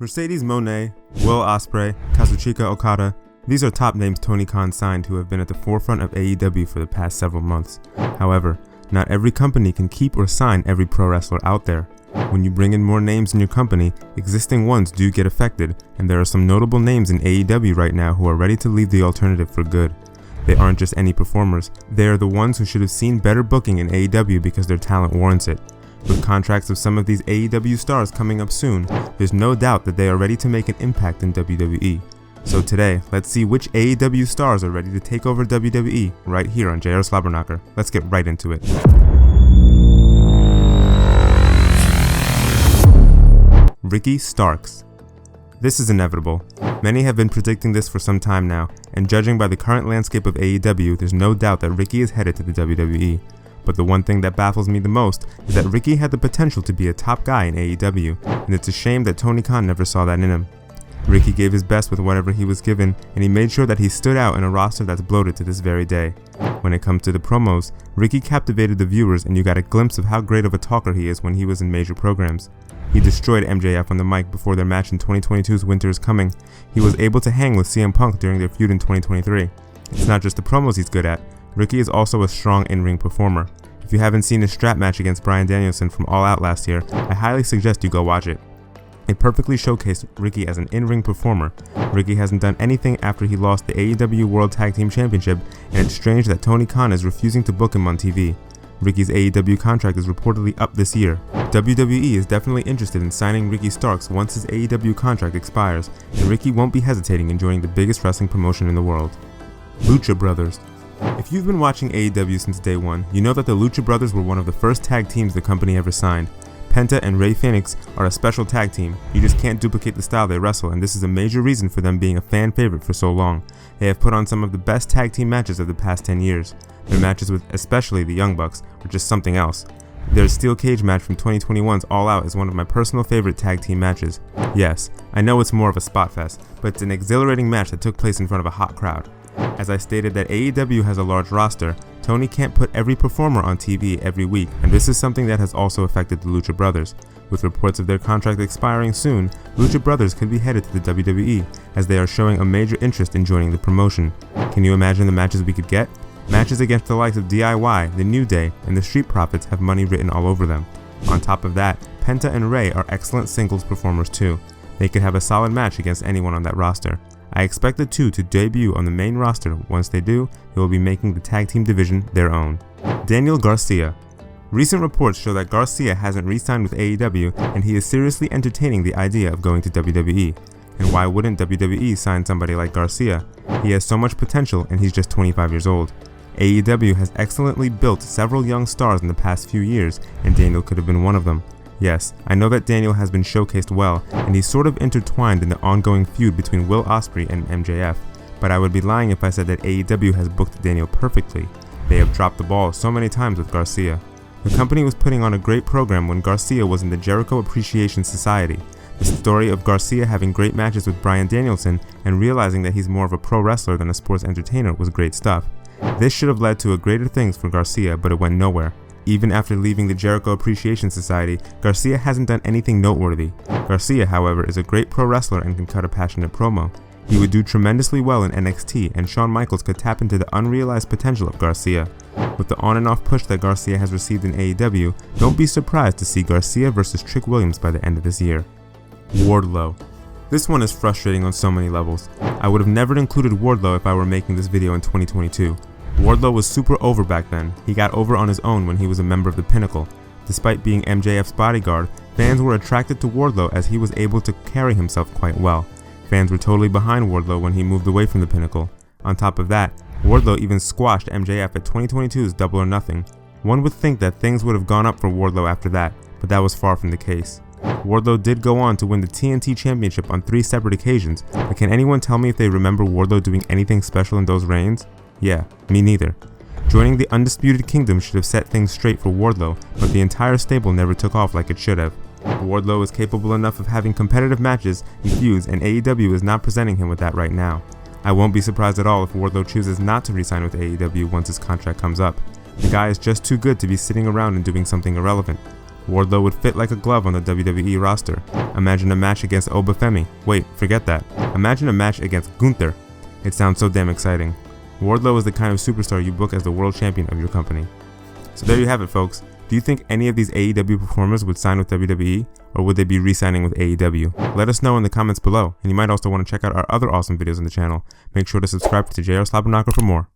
Mercedes Moné, Will Ospreay, Kazuchika Okada, these are top names Tony Khan signed who have been at the forefront of AEW for the past several months. However, not every company can keep or sign every pro wrestler out there. When you bring in more names in your company, existing ones do get affected, and there are some notable names in AEW right now who are ready to leave the alternative for good. They aren't just any performers, they are the ones who should have seen better booking in AEW because their talent warrants it. With contracts of some of these AEW stars coming up soon, there's no doubt that they are ready to make an impact in WWE. So today, let's see which AEW stars are ready to take over WWE right here on JRSlobberKnocker. Let's get right into it. Ricky Starks. This is inevitable. Many have been predicting this for some time now, and judging by the current landscape of AEW, there's no doubt that Ricky is headed to the WWE. But the one thing that baffles me the most is that Ricky had the potential to be a top guy in AEW, and it's a shame that Tony Khan never saw that in him. Ricky gave his best with whatever he was given, and he made sure that he stood out in a roster that's bloated to this very day. When it comes to the promos, Ricky captivated the viewers, and you got a glimpse of how great of a talker he is when he was in major programs. He destroyed MJF on the mic before their match in 2022's Winter is Coming. He was able to hang with CM Punk during their feud in 2023. It's not just the promos he's good at. Ricky is also a strong in-ring performer. If you haven't seen his strap match against Bryan Danielson from All Out last year, I highly suggest you go watch it. It perfectly showcased Ricky as an in-ring performer. Ricky hasn't done anything after he lost the AEW World Tag Team Championship, and it's strange that Tony Khan is refusing to book him on TV. Ricky's AEW contract is reportedly up this year. WWE is definitely interested in signing Ricky Starks once his AEW contract expires, and Ricky won't be hesitating in joining the biggest wrestling promotion in the world. Lucha Brothers. If you've been watching AEW since day one, you know that the Lucha Brothers were one of the first tag teams the company ever signed. Penta and Rey Fenix are a special tag team. You just can't duplicate the style they wrestle, and this is a major reason for them being a fan favorite for so long. They have put on some of the best tag team matches of the past 10 years. Their matches with especially the Young Bucks are just something else. Their steel cage match from 2021's All Out is one of my personal favorite tag team matches. Yes, I know it's more of a spot fest, but it's an exhilarating match that took place in front of a hot crowd. As I stated that AEW has a large roster, Tony can't put every performer on TV every week, and this is something that has also affected the Lucha Brothers. With reports of their contract expiring soon, Lucha Brothers could be headed to the WWE, as they are showing a major interest in joining the promotion. Can you imagine the matches we could get? Matches against the likes of DIY, The New Day, and the Street Profits have money written all over them. On top of that, Penta and Rey are excellent singles performers too. They could have a solid match against anyone on that roster. I expect the two to debut on the main roster. Once they do, they will be making the tag team division their own. Daniel Garcia. Recent reports show that Garcia hasn't re-signed with AEW, and he is seriously entertaining the idea of going to WWE. And why wouldn't WWE sign somebody like Garcia? He has so much potential, and he's just 25 years old. AEW has excellently built several young stars in the past few years, and Daniel could have been one of them. Yes, I know that Daniel has been showcased well, and he's sort of intertwined in the ongoing feud between Will Ospreay and MJF, but I would be lying if I said that AEW has booked Daniel perfectly. They have dropped the ball so many times with Garcia. The company was putting on a great program when Garcia was in the Jericho Appreciation Society. The story of Garcia having great matches with Bryan Danielson and realizing that he's more of a pro wrestler than a sports entertainer was great stuff. This should have led to greater things for Garcia, but it went nowhere. Even after leaving the Jericho Appreciation Society, Garcia hasn't done anything noteworthy. Garcia, however, is a great pro wrestler and can cut a passionate promo. He would do tremendously well in NXT, and Shawn Michaels could tap into the unrealized potential of Garcia. With the on and off push that Garcia has received in AEW, don't be surprised to see Garcia versus Trick Williams by the end of this year. Wardlow. This one is frustrating on so many levels. I would have never included Wardlow if I were making this video in 2022. Wardlow was super over back then. He got over on his own when he was a member of the Pinnacle. Despite being MJF's bodyguard, fans were attracted to Wardlow as he was able to carry himself quite well. Fans were totally behind Wardlow when he moved away from the Pinnacle. On top of that, Wardlow even squashed MJF at 2022's Double or Nothing. One would think that things would have gone up for Wardlow after that, but that was far from the case. Wardlow did go on to win the TNT Championship on 3 separate occasions, but can anyone tell me if they remember Wardlow doing anything special in those reigns? Yeah, me neither. Joining the Undisputed Kingdom should have set things straight for Wardlow, but the entire stable never took off like it should have. Wardlow is capable enough of having competitive matches and feuds, and AEW is not presenting him with that right now. I won't be surprised at all if Wardlow chooses not to re-sign with AEW once his contract comes up. The guy is just too good to be sitting around and doing something irrelevant. Wardlow would fit like a glove on the WWE roster. Imagine a match against Obafemi. Wait, forget that. Imagine a match against Gunther. It sounds so damn exciting. Wardlow is the kind of superstar you book as the world champion of your company. So there you have it, folks. Do you think any of these AEW performers would sign with WWE, or would they be re-signing with AEW? Let us know in the comments below, and you might also want to check out our other awesome videos on the channel. Make sure to subscribe to JRSlobberKnocker for more.